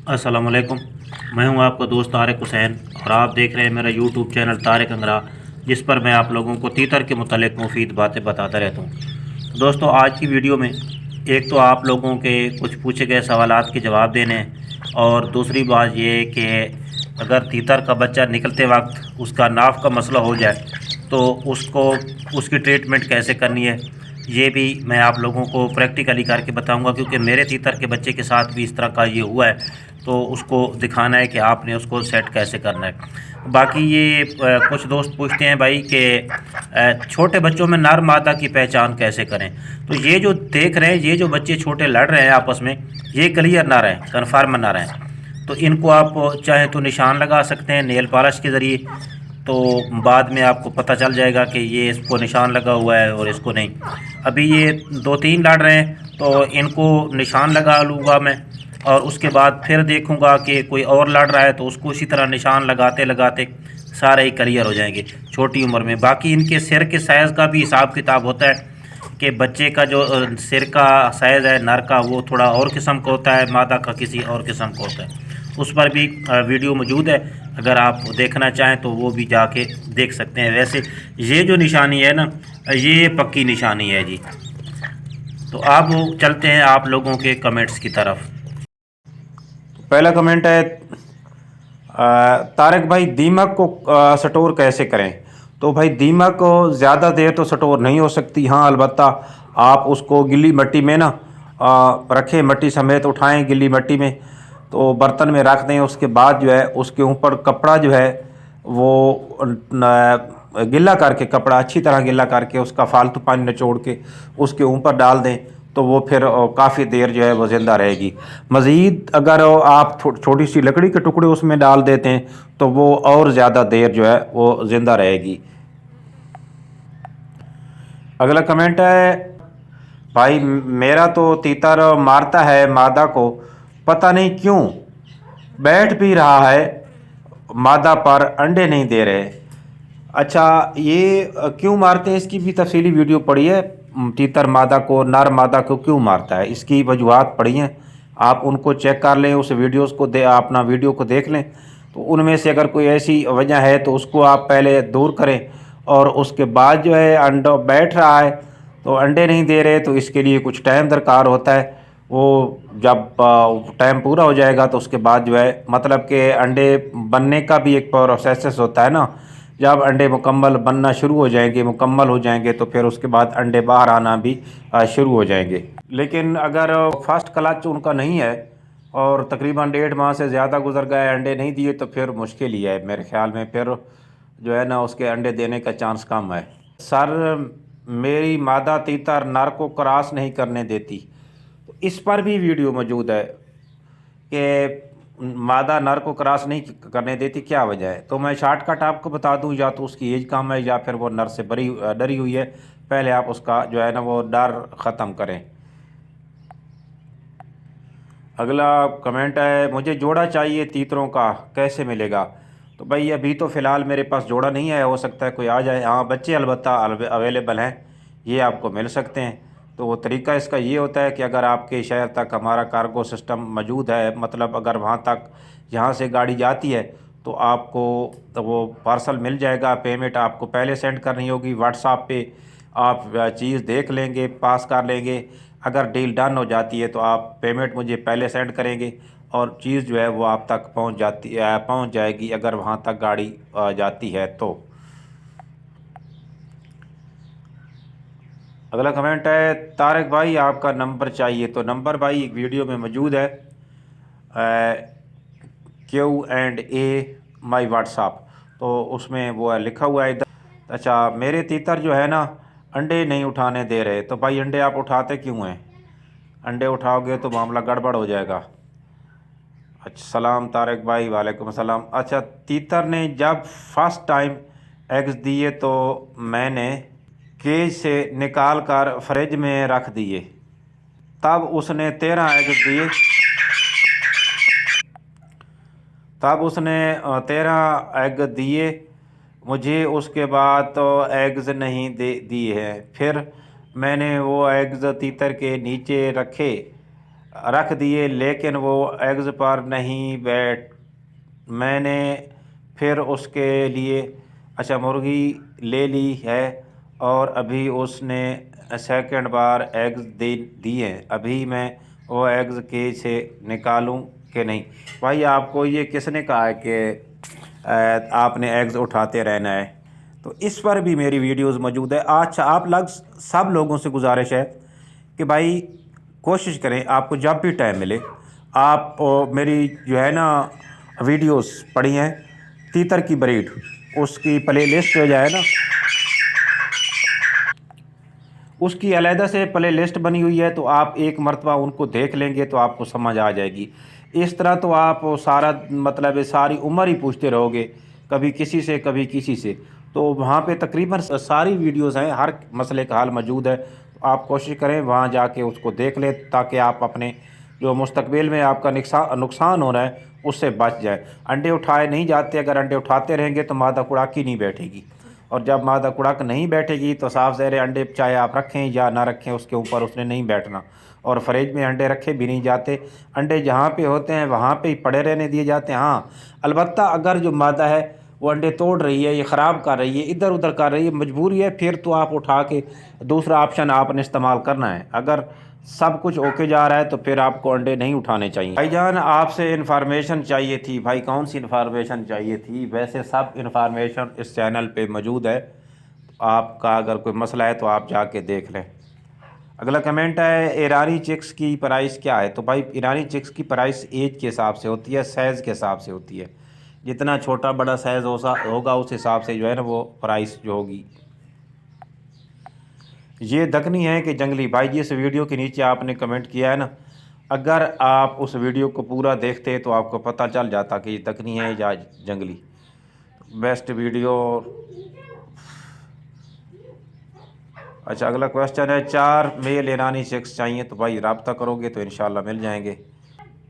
अस्सलाम वालेकुम। मैं हूं आपका दोस्त तारिक हुसैन और आप देख रहे हैं मेरा यूट्यूब चैनल तारिक अंगरा, जिस पर मैं आप लोगों को तीतर के मुतालिक मुफीद बातें बताता रहता हूं। तो दोस्तों, आज की वीडियो में एक तो आप लोगों के कुछ पूछे गए सवालात के जवाब देने हैं, और दूसरी बात ये कि अगर तीतर का बच्चा निकलते वक्त उसका नाफ का मसला हो जाए तो उसको उसकी ट्रीटमेंट कैसे करनी है, ये भी मैं आप लोगों को प्रैक्टिकली करके बताऊंगा, क्योंकि मेरे तीतर के बच्चे के साथ भी इस तरह का ये हुआ है। तो उसको दिखाना है कि आपने उसको सेट कैसे करना है। बाकी ये कुछ दोस्त पूछते हैं भाई कि छोटे बच्चों में नर मादा की पहचान कैसे करें। तो ये जो देख रहे हैं, ये जो बच्चे छोटे लड़ रहे हैं आपस में, ये क्लियर नर हैं, कन्फर्म नर हैं। तो इनको आप चाहे तो निशान लगा सकते हैं नेल पॉलिश के ज़रिए, तो बाद में आपको पता चल जाएगा कि ये इसको निशान लगा हुआ है और इसको नहीं। अभी ये दो तीन लड़ रहे हैं तो इनको निशान लगा लूँगा मैं, और उसके बाद फिर देखूँगा कि कोई और लड़ रहा है तो उसको इसी तरह निशान लगाते लगाते सारे ही क्लियर हो जाएंगे छोटी उम्र में। बाकी इनके सिर के साइज़ का भी हिसाब किताब होता है कि बच्चे का जो सिर का साइज़ है नर का, वो थोड़ा और किस्म का होता है, मादा का किसी और किस्म का होता है। उस पर भी वीडियो मौजूद है, अगर आप देखना चाहें तो वो भी जाके देख सकते हैं। वैसे ये जो निशानी है ना, ये पक्की निशानी है जी। तो आप चलते हैं आप लोगों के कमेंट्स की तरफ। पहला कमेंट है, तारक भाई दीमक को स्टोर कैसे करें। तो भाई दीमक को ज़्यादा देर तो स्टोर नहीं हो सकती। हाँ, अलबत्ता आप उसको गिल्ली मिट्टी में ना रखें, मिट्टी समेत उठाएं गिल्ली मिट्टी में, तो बर्तन में रख दें। उसके बाद जो है उसके ऊपर कपड़ा जो है वो गिला करके, कपड़ा अच्छी तरह गिला करके उसका फालतू पानी निचोड़ के उसके ऊपर डाल दें, तो वो फिर काफ़ी देर जो है वो ज़िंदा रहेगी। मज़ीद अगर आप छोटी सी लकड़ी के टुकड़े उसमें डाल देते हैं तो वो और ज़्यादा देर जो है वो ज़िंदा रहेगी। अगला कमेंट है, भाई मेरा तो तीतर मारता है मादा को, पता नहीं क्यों, बैठ भी रहा है मादा पर अंडे नहीं दे रहे। अच्छा, ये क्यों मारते हैं इसकी भी तफसीली वीडियो पड़ी है। तीतर मादा को, नर मादा को क्यों मारता है, इसकी वजूहत पड़ी हैं, आप उनको चेक कर लें, उस वीडियोस को अपना वीडियो को देख लें। तो उनमें से अगर कोई ऐसी वजह है तो उसको आप पहले दूर करें, और उसके बाद जो है अंडा बैठ रहा है तो अंडे नहीं दे रहे, तो इसके लिए कुछ टाइम दरकार होता है। वो जब टाइम पूरा हो जाएगा तो उसके बाद जो है, मतलब कि अंडे बनने का भी एक प्रोसेस होता है ना। जब अंडे मुकम्मल बनना शुरू हो जाएंगे, मुकम्मल हो जाएंगे, तो फिर उसके बाद अंडे बाहर आना भी शुरू हो जाएंगे। लेकिन अगर फर्स्ट क्लच उनका नहीं है और तकरीबन 1.5 माह से ज़्यादा गुजर गए, अंडे नहीं दिए, तो फिर मुश्किल ही है मेरे ख्याल में। फिर जो है ना उसके अंडे देने का चांस कम है। सर, मेरी मादा तीतर नर को क्रॉस नहीं करने देती। तो इस पर भी वीडियो मौजूद है कि मादा नर को क्रॉस नहीं करने देती, क्या वजह है। तो मैं शॉर्टकट आपको बता दूं, या तो उसकी एज कम है या फिर वो नर से डरी हुई है। पहले आप उसका जो है ना वो डर ख़त्म करें। अगला कमेंट है, मुझे जोड़ा चाहिए तीतरों का, कैसे मिलेगा। तो भाई अभी तो फ़िलहाल मेरे पास जोड़ा नहीं है, हो सकता है कोई आ जाए। हाँ, बच्चे अलबत्ता अवेलेबल हैं, ये आपको मिल सकते हैं। तो वो तरीका इसका ये होता है कि अगर आपके शहर तक हमारा कार्गो सिस्टम मौजूद है, मतलब अगर वहाँ तक यहाँ से गाड़ी जाती है, तो आपको तो वो पार्सल मिल जाएगा। पेमेंट आपको पहले सेंड करनी होगी व्हाट्सएप पे। आप चीज़ देख लेंगे, पास कर लेंगे। अगर डील डन हो जाती है तो आप पेमेंट मुझे पहले सेंड करेंगे, और चीज़ जो है वो आप तक पहुंच जाएगी, अगर वहां तक गाड़ी जाती है तो। अगला कमेंट है, तारक भाई आपका नंबर चाहिए। तो नंबर भाई एक वीडियो में मौजूद है, Q&A माई व्हाट्सअप, तो उसमें वो है लिखा हुआ है इधर। अच्छा, मेरे तीतर जो है ना अंडे नहीं उठाने दे रहे। तो भाई अंडे आप उठाते क्यों हैं, अंडे उठाओगे तो मामला गड़बड़ हो जाएगा। अच्छा, सलाम तारक भाई। वालेकुम सलाम। अच्छा, तीतर ने जब फर्स्ट टाइम एग्स दिए तो मैंने केज से निकाल कर फ्रिज में रख दिए, तब उसने 13 एग्स दिए। तब उसने 13 एग दिए मुझे, उसके बाद तो एग्स नहीं दिए हैं। फिर मैंने वो एग्स तीतर के नीचे रखे, रख दिए लेकिन वो एग्ज़ पर नहीं बैठ। मैंने फिर उसके लिए अच्छा मुर्गी ले ली है और अभी उसने सेकंड बार एग्ज़ दे दिए। अभी मैं वो एग्ज़ के से निकालूं कि नहीं। भाई आपको ये किसने कहा है कि आपने एग्ज़ उठाते रहना है? तो इस पर भी मेरी वीडियोज़ मौजूद है। अच्छा आप सब लोगों से गुजारिश है कि भाई कोशिश करें, आपको जब भी टाइम मिले आप मेरी जो है ना वीडियोस पड़ी हैं तीतर की ब्रीड, उसकी प्लेलिस्ट जो है ना, उसकी अलहदा से प्ले लिस्ट बनी हुई है। तो आप एक मरतबा उनको देख लेंगे तो आपको समझ आ जाएगी। इस तरह तो आप सारा मतलब सारी उम्र ही पूछते रहोगे, कभी किसी से कभी किसी से। तो वहाँ पे तकरीबन सारी वीडियोस हैं, हर मसले का हल मौजूद है। तो आप कोशिश करें वहाँ जाके उसको देख लें ताकि आप अपने जो मुस्तकबिल में आपका नुकसान हो रहा है उससे बच जाए। अंडे उठाए नहीं जाते, अगर अंडे उठाते रहेंगे तो मादा कुड़ाकी नहीं बैठेगी, और जब मादा कुड़ाक नहीं बैठेगी तो साफ ज़ाहिर अंडे चाहे आप रखें या ना रखें उसके ऊपर उसने नहीं बैठना। और फ्रिज में अंडे रखे भी नहीं जाते, अंडे जहाँ पे होते हैं वहाँ पे ही पड़े रहने दिए जाते हैं। हाँ अलबत्ता अगर जो मादा है वो अंडे तोड़ रही है, ये ख़राब कर रही है, इधर उधर कर रही है, मजबूरी है, फिर तो आप उठा के दूसरा ऑप्शन आपने इस्तेमाल करना है। अगर सब कुछ ओके जा रहा है तो फिर आपको अंडे नहीं उठाने चाहिए। भाईजान आपसे इन्फॉर्मेशन चाहिए थी। भाई कौन सी इन्फॉर्मेशन चाहिए थी? वैसे सब इन्फॉर्मेशन इस चैनल पे मौजूद है, आपका अगर कोई मसला है तो आप जाके देख लें। अगला कमेंट है ईरानी चिक्स की प्राइस क्या है? तो भाई ईरानी चिक्स की प्राइस एज के हिसाब से होती है, साइज़ के हिसाब से होती है। जितना छोटा बड़ा साइज़ होगा उस हिसाब से जो है ना वो प्राइस जो होगी। ये दकनी है कि जंगली? भाई जिस वीडियो के नीचे आपने कमेंट किया है ना, अगर आप उस वीडियो को पूरा देखते तो आपको पता चल जाता कि ये दकनी है या जंगली। Best video. अच्छा अगला क्वेश्चन है 4 मेल ईरानी चिक्स चाहिए, तो भाई रब्ता करोगे तो इंशाल्लाह मिल जाएंगे।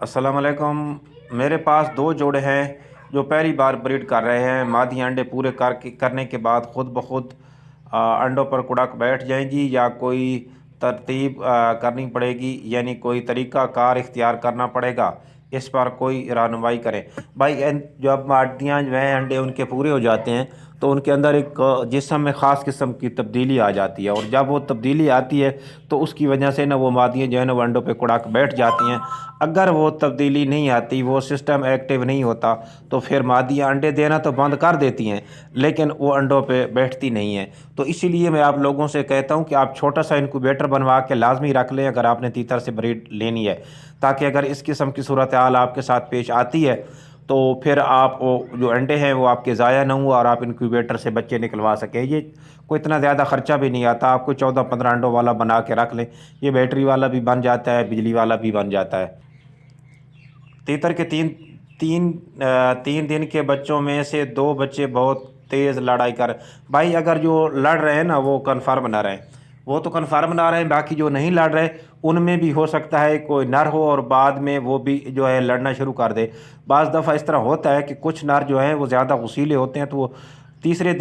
अस्सलाम वालेकुम, मेरे पास 2 जोड़े हैं जो पहली बार ब्रीड कर रहे हैं। मादी अंडे पूरे करने के बाद खुद ब खुद अंडों पर कुड़क बैठ जाएंगी या कोई तरतीब करनी पड़ेगी, यानी कोई तरीका कार इख्तियार करना पड़ेगा? इस पर कोई रहनुमाई करें। भाई जब मादियाँ जो हैं अंडे उनके पूरे हो जाते हैं तो उनके अंदर एक जिस्म में ख़ास किस्म की तब्दीली आ जाती है, और जब वो तब्दीली आती है तो उसकी वजह से ना वो मादियाँ जो है ना वो अंडों पे कुड़ाक बैठ जाती हैं। अगर वो तब्दीली नहीं आती, वो सिस्टम एक्टिव नहीं होता, तो फिर मादियाँ अंडे देना तो बंद कर देती हैं लेकिन वो अंडों पे बैठती नहीं हैं। तो इसीलिए मैं आप लोगों से कहता हूँ कि आप छोटा सा इनक्यूबेटर बनवा के लाजमी रख लें अगर आपने तीतर से ब्रीड लेनी है, ताकि अगर इस किस्म की सूरत हाल आपके साथ पेश आती है तो फिर आप वो जो अंडे हैं वो आपके ज़ाया ना हुआ और आप इनक्यूबेटर से बच्चे निकलवा सकें। ये कोई इतना ज़्यादा ख़र्चा भी नहीं आता, आपको 14-15 अंडों वाला बना के रख लें। ये बैटरी वाला भी बन जाता है, बिजली वाला भी बन जाता है। तीतर के तीन दिन के बच्चों में से 2 बच्चे बहुत तेज़ लड़ाई कर। भाई अगर जो लड़ रहे हैं ना वो कन्फर्म ना रहें, वो तो कन्फर्म ना रहें, बाकी जो नहीं लड़ रहे उनमें भी हो सकता है कोई नर हो और बाद में वो भी जो है लड़ना शुरू कर दे। बाज़ दफ़ा इस तरह होता है कि कुछ नर जो हैं वो ज़्यादा गुस्सीले होते हैं तो वो दूसरे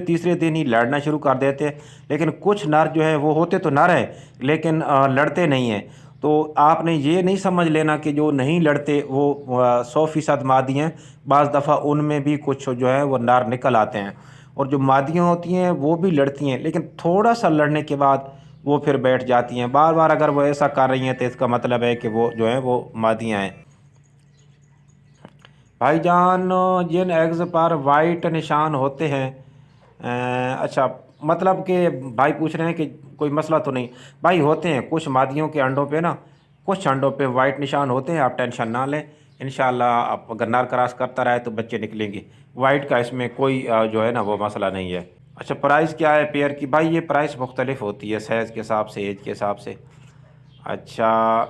तीसरे दिन ही लड़ना शुरू कर देते हैं, लेकिन कुछ नर जो है वो होते तो नर हैं लेकिन लड़ते नहीं हैं। तो आपने ये नहीं समझ लेना कि जो नहीं लड़ते वो 100% मादी हैं। बाज़ दफ़ा उनमें भी कुछ जो है वो नर निकल आते हैं, और जो मादियाँ होती हैं वो भी लड़ती हैं लेकिन थोड़ा सा लड़ने के बाद वो फिर बैठ जाती हैं। बार बार अगर वो ऐसा कर रही हैं तो इसका मतलब है कि वो जो है वो मादियाँ हैं। भाईजान जिन एग्ज़ पर वाइट निशान होते हैं अच्छा मतलब कि भाई पूछ रहे हैं कि कोई मसला तो नहीं? भाई होते हैं कुछ मादियों के अंडों पे ना, कुछ अंडों पे वाइट निशान होते हैं, आप टेंशन ना लें। इंशाल्लाह आप अगर नर क्रॉस करता रहे तो बच्चे निकलेंगे। वाइट का इसमें कोई जो है ना वो मसला नहीं है। अच्छा प्राइस क्या है पेयर की? भाई ये प्राइस मुख्तलिफ होती है साइज़ के हिसाब से, एज के हिसाब से। अच्छा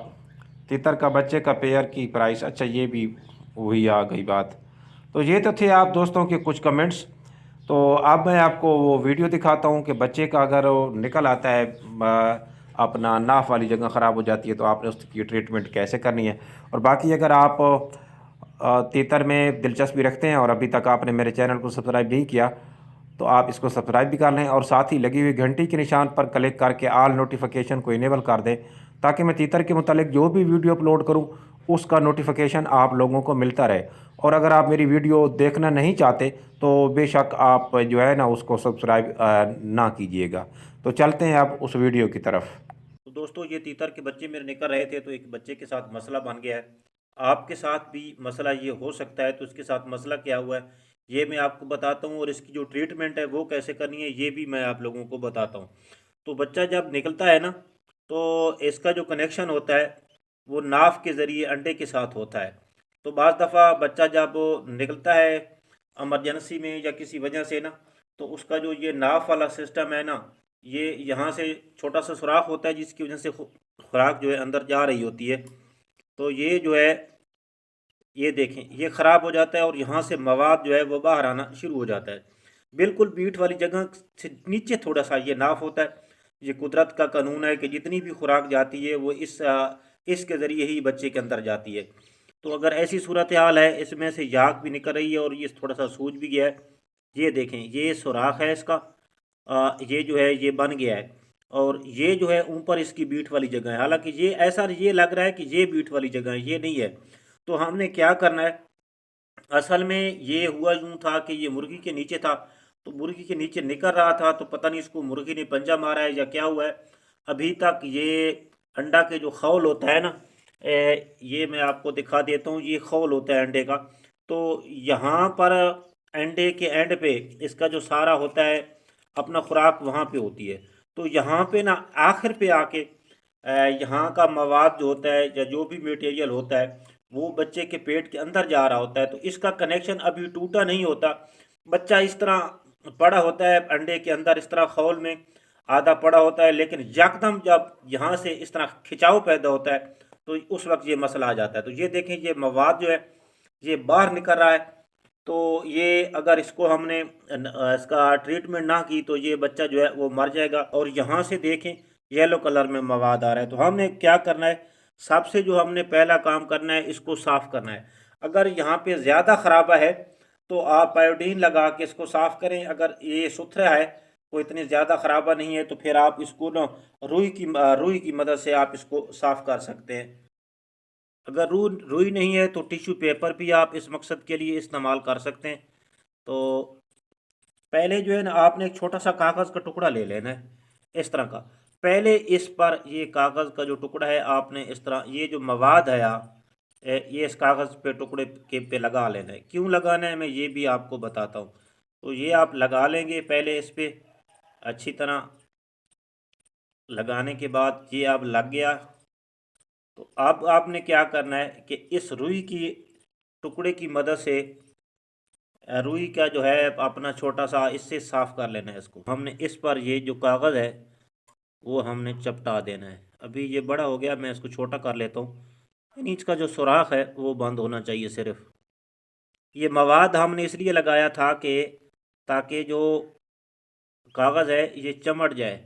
तितर का बच्चे का पेयर की प्राइस, अच्छा ये भी वही आ गई बात। तो ये तो थे आप दोस्तों के कुछ कमेंट्स। तो अब मैं आपको वो वीडियो दिखाता हूँ कि बच्चे का अगर वो निकल आता है अपना नाफ वाली जगह ख़राब हो जाती है तो आपने उसकी ट्रीटमेंट कैसे करनी है। और बाकी अगर आप तीतर में दिलचस्पी रखते हैं और अभी तक आपने मेरे चैनल को सब्सक्राइब नहीं किया तो आप इसको सब्सक्राइब भी कर लें और साथ ही लगी हुई घंटी के निशान पर क्लिक करके ऑल नोटिफिकेशन को इनेबल कर दें, ताकि मैं तीतर के मुतालिक जो भी वीडियो अपलोड करूं उसका नोटिफिकेशन आप लोगों को मिलता रहे। और अगर आप मेरी वीडियो देखना नहीं चाहते तो बेशक आप जो है ना उसको सब्सक्राइब ना कीजिएगा। तो चलते हैं अब उस वीडियो की तरफ। तो दोस्तों ये तीतर के बच्चे मेरे निकल रहे थे तो एक बच्चे के साथ मसला बन गया है। आपके साथ भी मसला ये हो सकता है, तो इसके साथ मसला क्या हुआ है ये मैं आपको बताता हूँ, और इसकी जो ट्रीटमेंट है वो कैसे करनी है ये भी मैं आप लोगों को बताता हूँ। तो बच्चा जब निकलता है ना, तो इसका जो कनेक्शन होता है वो नाफ के ज़रिए अंडे के साथ होता है। तो बाज़ दफ़ा बच्चा जब निकलता है इमरजेंसी में या किसी वजह से ना, तो उसका जो ये नाफ वाला सिस्टम है ना, ये यहाँ से छोटा सा सुराख होता है जिसकी वजह से खुराक जो है अंदर जा रही होती है। तो ये जो है ये देखें ये ख़राब हो जाता है और यहाँ से मवाद जो है वो बाहर आना शुरू हो जाता है। बिल्कुल बीट वाली जगह से नीचे थोड़ा सा ये नाफ होता है। ये कुदरत का कानून है कि जितनी भी खुराक जाती है वो इसके ज़रिए ही बच्चे के अंदर जाती है। तो अगर ऐसी सूरत हाल है, इसमें से याक भी निकल रही है और ये थोड़ा सा सूज भी गया है। ये देखें ये सुराख है इसका, ये जो है ये बन गया है और ये जो है ऊपर इसकी बीट वाली जगह है। हालांकि ये ऐसा ये लग रहा है कि ये बीट वाली जगह है, ये नहीं है। तो हमने क्या करना है, असल में ये हुआ यूँ था कि ये मुर्गी के नीचे था, तो मुर्गी के नीचे निकल रहा था, तो पता नहीं इसको मुर्गी ने पंजा मारा है या क्या हुआ है। अभी तक ये अंडा के जो खौल होता है ना, ये मैं आपको दिखा देता हूँ, ये खौल होता है अंडे का। तो यहाँ पर अंडे के एंड पे इसका जो सारा होता है अपना खुराक वहाँ पे होती है। तो यहाँ पे ना आखिर पे आके यहाँ का मवाद जो होता है या जो भी मटेरियल होता है वो बच्चे के पेट के अंदर जा रहा होता है। तो इसका कनेक्शन अभी टूटा नहीं होता। बच्चा इस तरह पड़ा होता है अंडे के अंदर, इस तरह खौल में आधा पड़ा होता है, लेकिन यकदम जब यहाँ से इस तरह खिंचाव पैदा होता है तो उस वक्त ये मसला आ जाता है। तो ये देखें ये मवाद जो है ये बाहर निकल रहा है। तो ये अगर इसको हमने इसका ट्रीटमेंट ना की तो ये बच्चा जो है वो मर जाएगा। और यहाँ से देखें येलो कलर में मवाद आ रहा है। तो हमने क्या करना है, सबसे जो हमने पहला काम करना है इसको साफ़ करना है। अगर यहाँ पे ज़्यादा ख़राबा है तो आप आयोडीन लगा के इसको साफ़ करें। अगर ये सुथरा है, कोई इतनी ज़्यादा ख़राबा नहीं है, तो फिर आप इसको ना रुई की मदद से आप इसको साफ़ कर सकते हैं। अगर रुई नहीं है तो टिश्यू पेपर भी आप इस मकसद के लिए इस्तेमाल कर सकते हैं। तो पहले जो है ना आपने एक छोटा सा कागज़ का टुकड़ा ले लेना है इस तरह का। पहले इस पर ये कागज़ का जो टुकड़ा है आपने इस तरह ये जो मवाद है ये इस कागज़ पे टुकड़े के पे लगा लेना है। क्यों लगाना है मैं ये भी आपको बताता हूँ। तो ये आप लगा लेंगे पहले इस पर अच्छी तरह, लगाने के बाद ये अब लग गया। तो अब आपने क्या करना है कि इस रुई की टुकड़े की मदद से रुई का जो है अपना छोटा सा इससे साफ़ कर लेना है। इसको हमने इस पर ये जो कागज़ है वो हमने चपटा देना है। अभी ये बड़ा हो गया, मैं इसको छोटा कर लेता हूँ। यानी इसका जो सुराख है वो बंद होना चाहिए सिर्फ। ये मवाद हमने इसलिए लगाया था कि ताकि जो कागज़ है ये चमट जाए।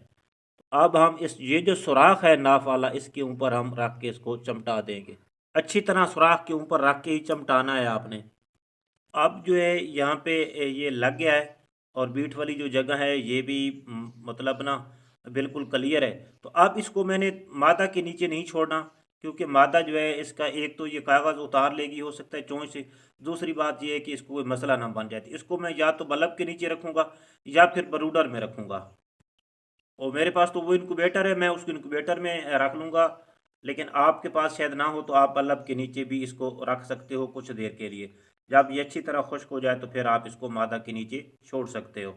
अब हम इस ये जो सुराख है नाफ वाला इसके ऊपर हम रख के इसको चमटा देंगे। अच्छी तरह सुराख के ऊपर रख के ही चमटाना है आपने। अब जो है यहाँ पे ये लग गया है और बीट वाली जो जगह है ये भी मतलब ना बिल्कुल क्लियर है। तो अब इसको मैंने मादा के नीचे नहीं छोड़ना, क्योंकि मादा जो है इसका एक तो ये कागज़ उतार लेगी हो सकता है चोंच से, दूसरी बात ये है कि इसको कोई मसला ना बन जाए। इसको मैं या तो बल्ब के नीचे रखूँगा या फिर ब्रूडर में रखूँगा। और मेरे पास तो वो इनक्यूबेटर है, मैं उसको इनक्यूबेटर में रख लूँगा। लेकिन आपके पास शायद ना हो तो आप बल्ब के नीचे भी इसको रख सकते हो कुछ देर के लिए। जब ये अच्छी तरह खुश्क हो जाए तो फिर आप इसको मादा के नीचे छोड़ सकते हो।